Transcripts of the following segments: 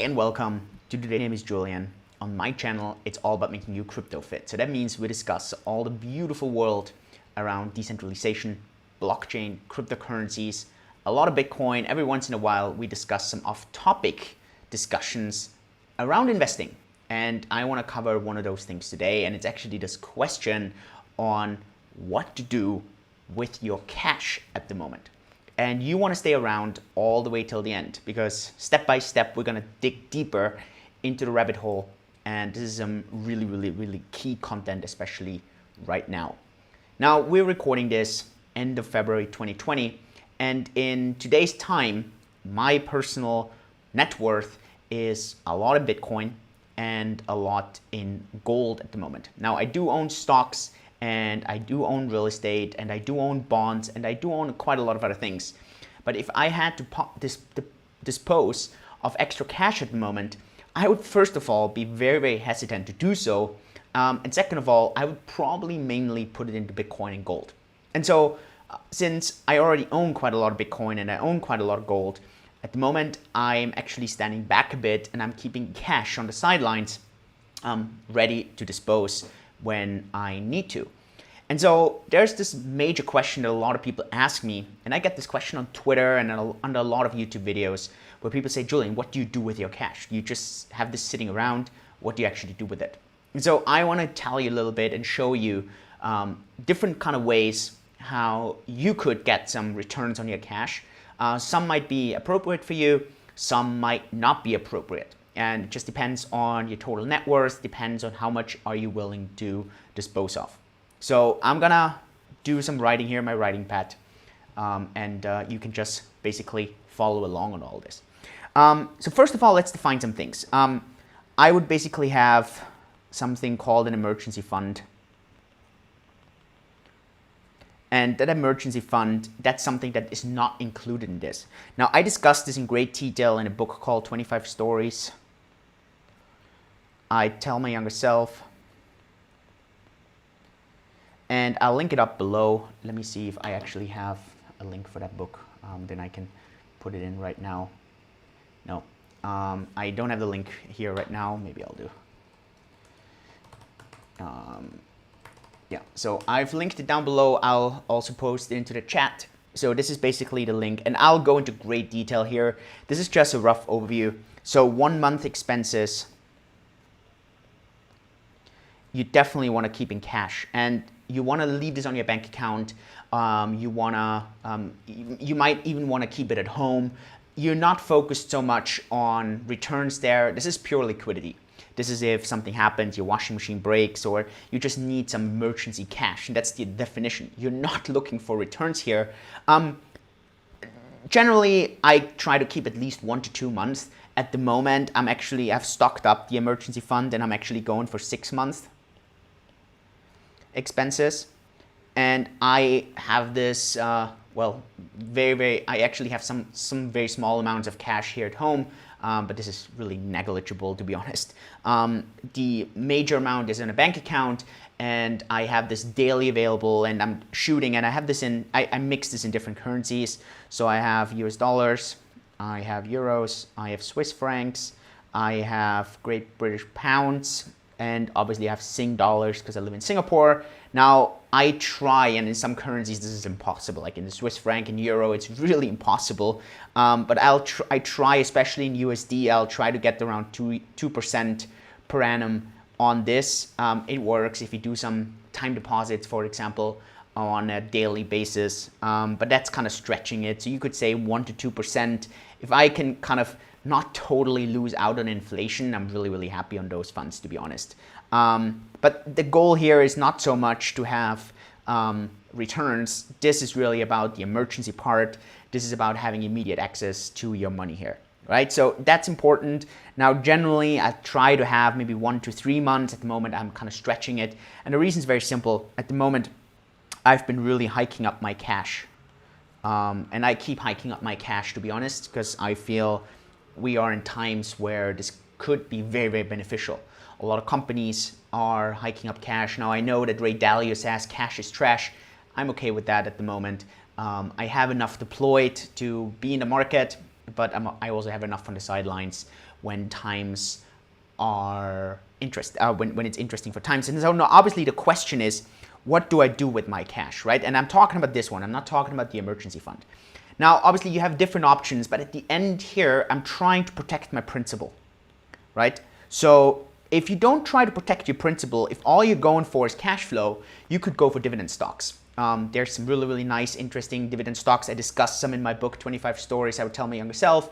and welcome to today. My name is Julian. On my channel, it's all about making you crypto fit. So that means we discuss all the beautiful world around decentralization, blockchain, cryptocurrencies, a lot of Bitcoin. Every once in a while, we discuss some off-topic discussions around investing. And I want to cover one of those things today. And it's actually this question on what to do with your cash at the moment. And you want to stay around all the way till the end, because step by step, we're going to dig deeper into the rabbit hole. And this is some really key content, especially right now. Now, we're recording this end of February 2020. And in today's time, my personal net worth is a lot of Bitcoin and a lot in gold at the moment. Now, I do own stocks, and I do own real estate, and I do own bonds, and I do own quite a lot of other things. But if I had to dispose of extra cash at the moment, I would first of all be very hesitant to do so. And second of all, I would probably mainly put it into Bitcoin and gold. And so since I already own quite a lot of Bitcoin and I own quite a lot of gold, at the moment I'm actually standing back a bit and I'm keeping cash on the sidelines, ready to dispose when I need to. And so there's this major question that a lot of people ask me, and I get this question on Twitter and under a lot of YouTube videos where people say, Julian, what do you do with your cash? You just have this sitting around. What do you actually do with it? And so I want to tell you a little bit and show you different kind of ways how you could get some returns on your cash. Some might be appropriate for you, some might not be appropriate. And it just depends on your total net worth, depends on how much are you willing to dispose of. So I'm gonna do some writing here in my writing pad, and you can just basically follow along on all this. So first of all, let's define some things. I would basically have something called an emergency fund. And that emergency fund, that's something that is not included in this. Now, I discussed this in great detail in a book called 25 Stories. I Tell My Younger Self. And I'll link it up below. Let me see if I actually have a link for that book. Then I can put it in right now. No, I don't have the link here right now. Maybe I'll do. Yeah, so I've linked it down below. I'll also post it into the chat. So this is basically the link, and I'll go into great detail here. This is just a rough overview. So 1 month expenses, you definitely want to keep in cash, and you want to leave this on your bank account. You might even want to keep it at home. You're not focused so much on returns there. This is pure liquidity. This is if something happens, your washing machine breaks, or you just need some emergency cash, and that's the definition. You're not looking for returns here. Generally, I try to keep at least 1 to 2 months. At the moment, I've stocked up the emergency fund, and I'm actually going for 6 months expenses. And I have this, I actually have some very small amounts of cash here at home. But this is really negligible, to be honest. The major amount is in a bank account, and I have this daily available, and I'm shooting, and I have this I mix this in different currencies. So I have US dollars, I have euros, I have Swiss francs, I have Great British pounds, and obviously I have Sing dollars because I live in Singapore. Now, I try, and in some currencies this is impossible, like in the Swiss franc and euro, it's really impossible. But I try, especially in USD, I'll try to get around 2% per annum on this. It works if you do some time deposits, for example, on a daily basis. But that's kind of stretching it. So you could say 1 to 2%. If I can kind of not totally lose out on inflation, I'm really happy on those funds, to be honest. But the goal here is not so much to have returns. This is really about the emergency part. This is about having immediate access to your money here, right? So that's important. Now, generally, I try to have maybe 1 to 3 months. At the moment, I'm kind of stretching it. And the reason is very simple. At the moment, I've been really hiking up my cash. And I keep hiking up my cash, to be honest, because I feel we are in times where this could be very beneficial. A lot of companies are hiking up cash. Now, I know that Ray Dalio says cash is trash. I'm okay with that at the moment. I have enough deployed to be in the market, but I also have enough on the sidelines when times are when it's interesting for times. And so now obviously the question is, what do I do with my cash, right? And I'm talking about this one. I'm not talking about the emergency fund. Now, obviously you have different options, but at the end here, I'm trying to protect my principal, right? So if you don't try to protect your principal, if all you're going for is cash flow, you could go for dividend stocks. There's some really, really nice, interesting dividend stocks. I discussed some in my book, 25 Stories I Would Tell My Younger Self.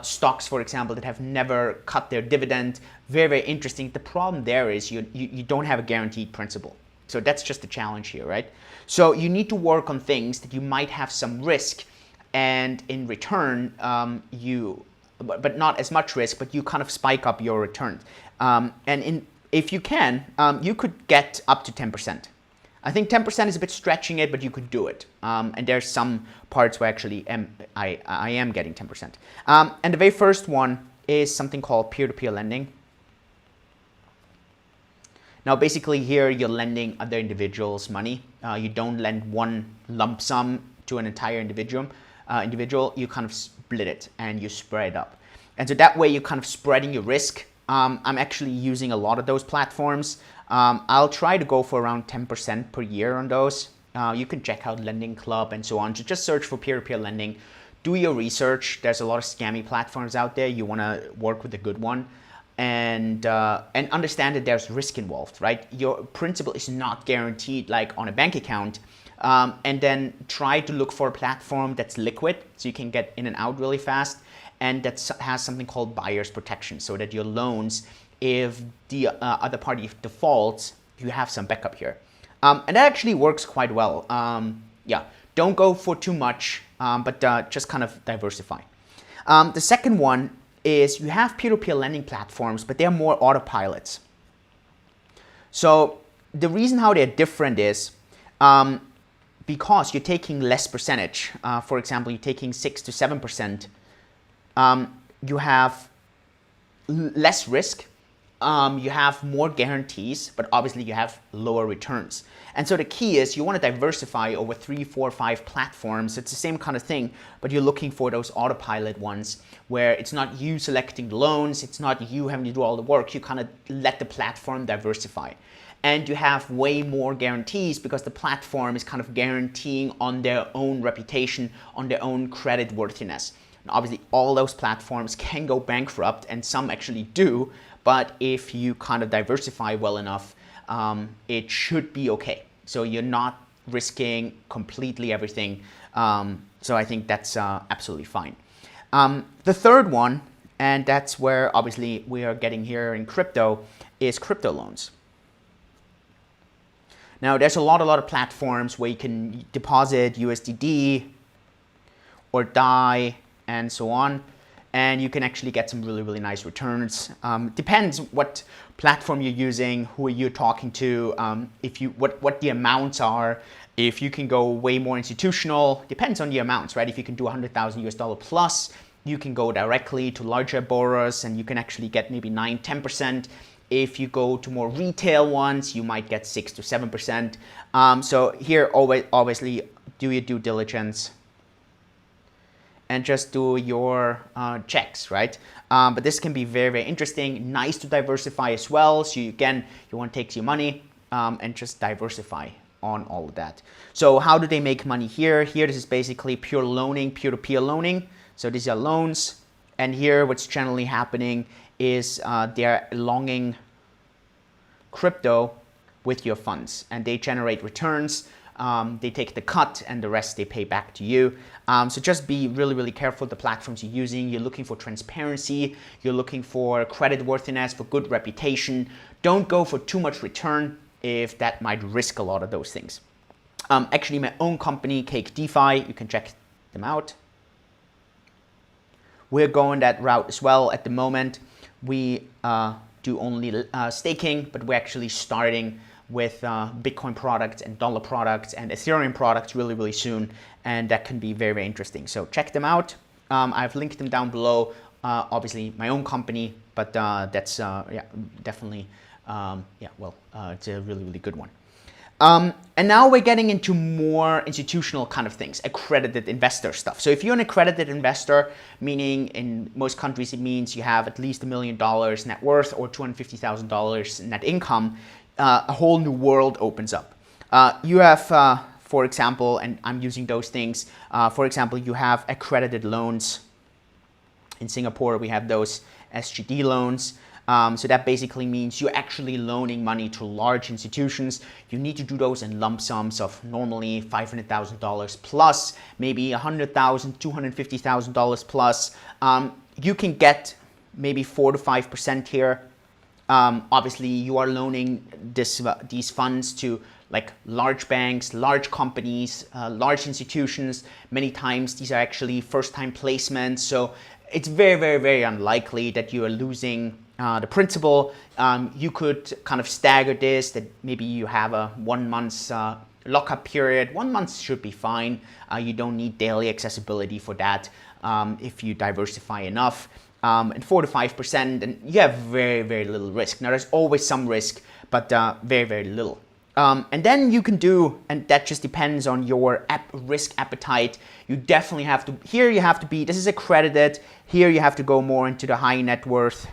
Stocks, for example, that have never cut their dividend. Very, very interesting. The problem there is you don't have a guaranteed principal. So that's just the challenge here, right? So you need to work on things that you might have some risk, and in return, but not as much risk, but you kind of spike up your returns. If you can, you could get up to 10%. I think 10% is a bit stretching it, but you could do it. And there's some parts where actually I am getting 10%. And the very first one is something called peer-to-peer lending. Now, basically here you're lending other individuals money. You don't lend one lump sum to an entire individual. You kind of split it and you spread it up. And so that way you're kind of spreading your risk. I'm actually using a lot of those platforms. I'll try to go for around 10% per year on those. You can check out Lending Club and so on. So just search for peer-to-peer lending. Do your research. There's a lot of scammy platforms out there. You want to work with a good one. And understand that there's risk involved, right? Your principal is not guaranteed like on a bank account. And then try to look for a platform that's liquid, so you can get in and out really fast, and that has something called buyer's protection, so that your loans, if the other party defaults, you have some backup here. And that actually works quite well. Yeah, don't go for too much, but just kind of diversify. The second one is you have peer-to-peer lending platforms, but they're more autopilots. So the reason how they're different is because you're taking less percentage. For example, you're taking 6 to 7%. You have less risk. You have more guarantees, but obviously you have lower returns. And so the key is you want to diversify over 3, 4, 5 platforms. It's the same kind of thing, but you're looking for those autopilot ones where it's not you selecting the loans, it's not you having to do all the work. You kind of let the platform diversify. And you have way more guarantees because the platform is kind of guaranteeing on their own reputation, on their own credit worthiness. And obviously all those platforms can go bankrupt, and some actually do, but if you kind of diversify well enough, it should be okay. So you're not risking completely everything. So I think that's absolutely fine. The third one, and that's where obviously we are getting here in crypto, is crypto loans. Now there's a lot of platforms where you can deposit USDD or DAI and so on, and you can actually get some really, really nice returns. Depends what platform you're using, who you're talking to, what the amounts are. If you can go way more institutional, depends on the amounts, right? If you can do $100,000 plus, you can go directly to larger borrowers and you can actually get maybe 9, 10%. If you go to more retail ones, you might get 6 to 7%. So here, obviously, do your due diligence and just do your checks, right? But this can be very, very interesting. Nice to diversify as well. So you want to take your money and just diversify on all of that. So how do they make money here? Here, this is basically pure loaning, peer-to-peer loaning. So these are loans. And here, what's generally happening is they're longing crypto with your funds, and they generate returns. They take the cut and the rest they pay back to you. So just be really, really careful the platforms you're using. You're looking for transparency. You're looking for credit worthiness, for good reputation. Don't go for too much return if that might risk a lot of those things. Actually, my own company, Cake DeFi, you can check them out. We're going that route as well at the moment. We do only staking, but we're actually starting with Bitcoin products and dollar products and Ethereum products really, really soon. And that can be very, very interesting. So check them out. I've linked them down below. Obviously, my own company, but that's yeah, definitely, yeah, well, it's a really, really good one. And now we're getting into more institutional kind of things, accredited investor stuff. So if you're an accredited investor, meaning in most countries it means you have at least $1 million net worth or $250,000 net income, a whole new world opens up. You have, for example, and I'm using those things, for example, you have accredited loans. In Singapore, we have those SGD loans. So that basically means you're actually loaning money to large institutions. You need to do those in lump sums of normally $500,000 plus, maybe $100,000, $250,000 plus. You can get maybe 4 to 5% here. Obviously, you are loaning these funds to like large banks, large companies, large institutions. Many times these are actually first-time placements. So it's very, very, very unlikely that you are losing the principal. You could kind of stagger this, that maybe you have a 1 month lockup period. 1 month should be fine. You don't need daily accessibility for that if you diversify enough. And 4 to 5%, and you have very, very little risk. Now, there's always some risk, but very, very little. And then you can do, and that just depends on your risk appetite. You definitely have to, here you have to be, this is accredited. Here you have to go more into the high net worth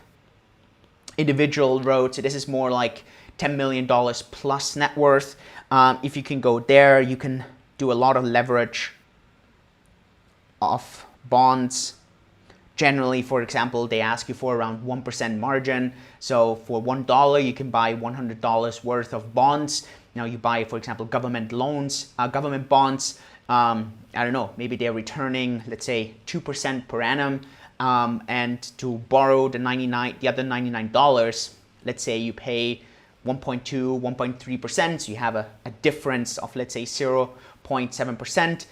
individual road. So this is more like $10 million plus net worth. If you can go there, you can do a lot of leverage of bonds. Generally, for example, they ask you for around 1% margin. So for $1, you can buy $100 worth of bonds. Now you buy, for example, government loans, government bonds. I don't know, maybe they're returning, let's say, 2% per annum. And to borrow the other $99, let's say you pay 1.2, 1.3%. So you have a difference of, let's say, 0.7%.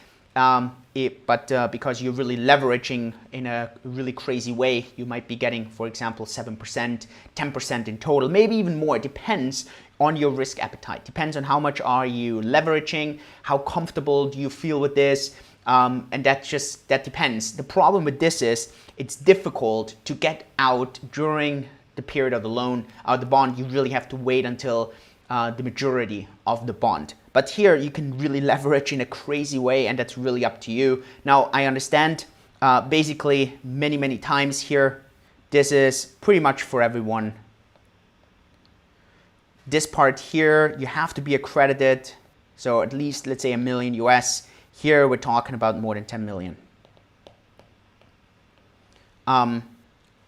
But because you're really leveraging in a really crazy way, you might be getting, for example, 7%, 10% in total, maybe even more. It depends on your risk appetite. Depends on how much are you leveraging, how comfortable do you feel with this, and that depends. The problem with this is it's difficult to get out during the period of the loan or the bond. You really have to wait until the maturity of the bond. But here you can really leverage in a crazy way, and that's really up to you. Now, I understand basically many times here, this is pretty much for everyone. This part here, you have to be accredited. So at least, let's say $1 million US. Here we're talking about more than 10 million.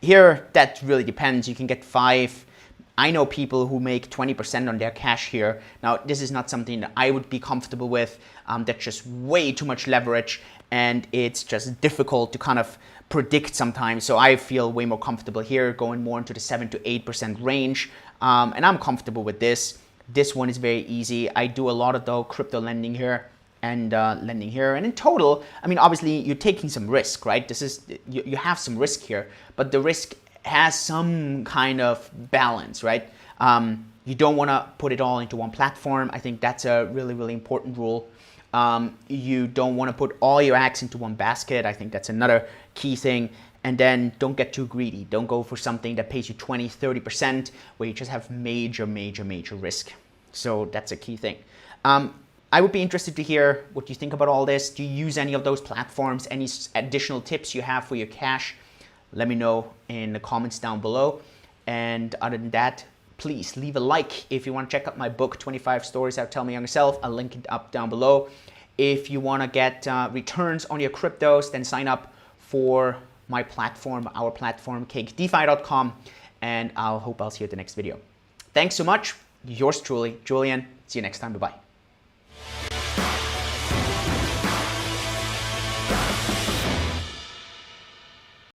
Here, that really depends. You can get 5. I know people who make 20% on their cash here. Now, this is not something that I would be comfortable with. That's just way too much leverage, and it's just difficult to kind of predict sometimes. So I feel way more comfortable here, going more into the 7 to 8% range. And I'm comfortable with this. This one is very easy. I do a lot of crypto lending here and lending here. And in total, I mean, obviously you're taking some risk, right? This is, you have some risk here, but the risk has some kind of balance, right? You don't want to put it all into one platform. I think that's a really important rule. You don't want to put all your eggs into one basket. I think that's another key thing. And then don't get too greedy. Don't go for something that pays you 20, 30% where you just have major risk. So that's a key thing. I would be interested to hear what you think about all this. Do you use any of those platforms? Any additional tips you have for your cash? Let me know in the comments down below. And other than that, please leave a like. If you want to check out my book, 25 Stories How to Tell Me Younger Self, I'll link it up down below. If you want to get returns on your cryptos, then sign up for my platform, our platform, cakedefi.com. And I'll see you at the next video. Thanks so much. Yours truly, Julian. See you next time. Bye-bye.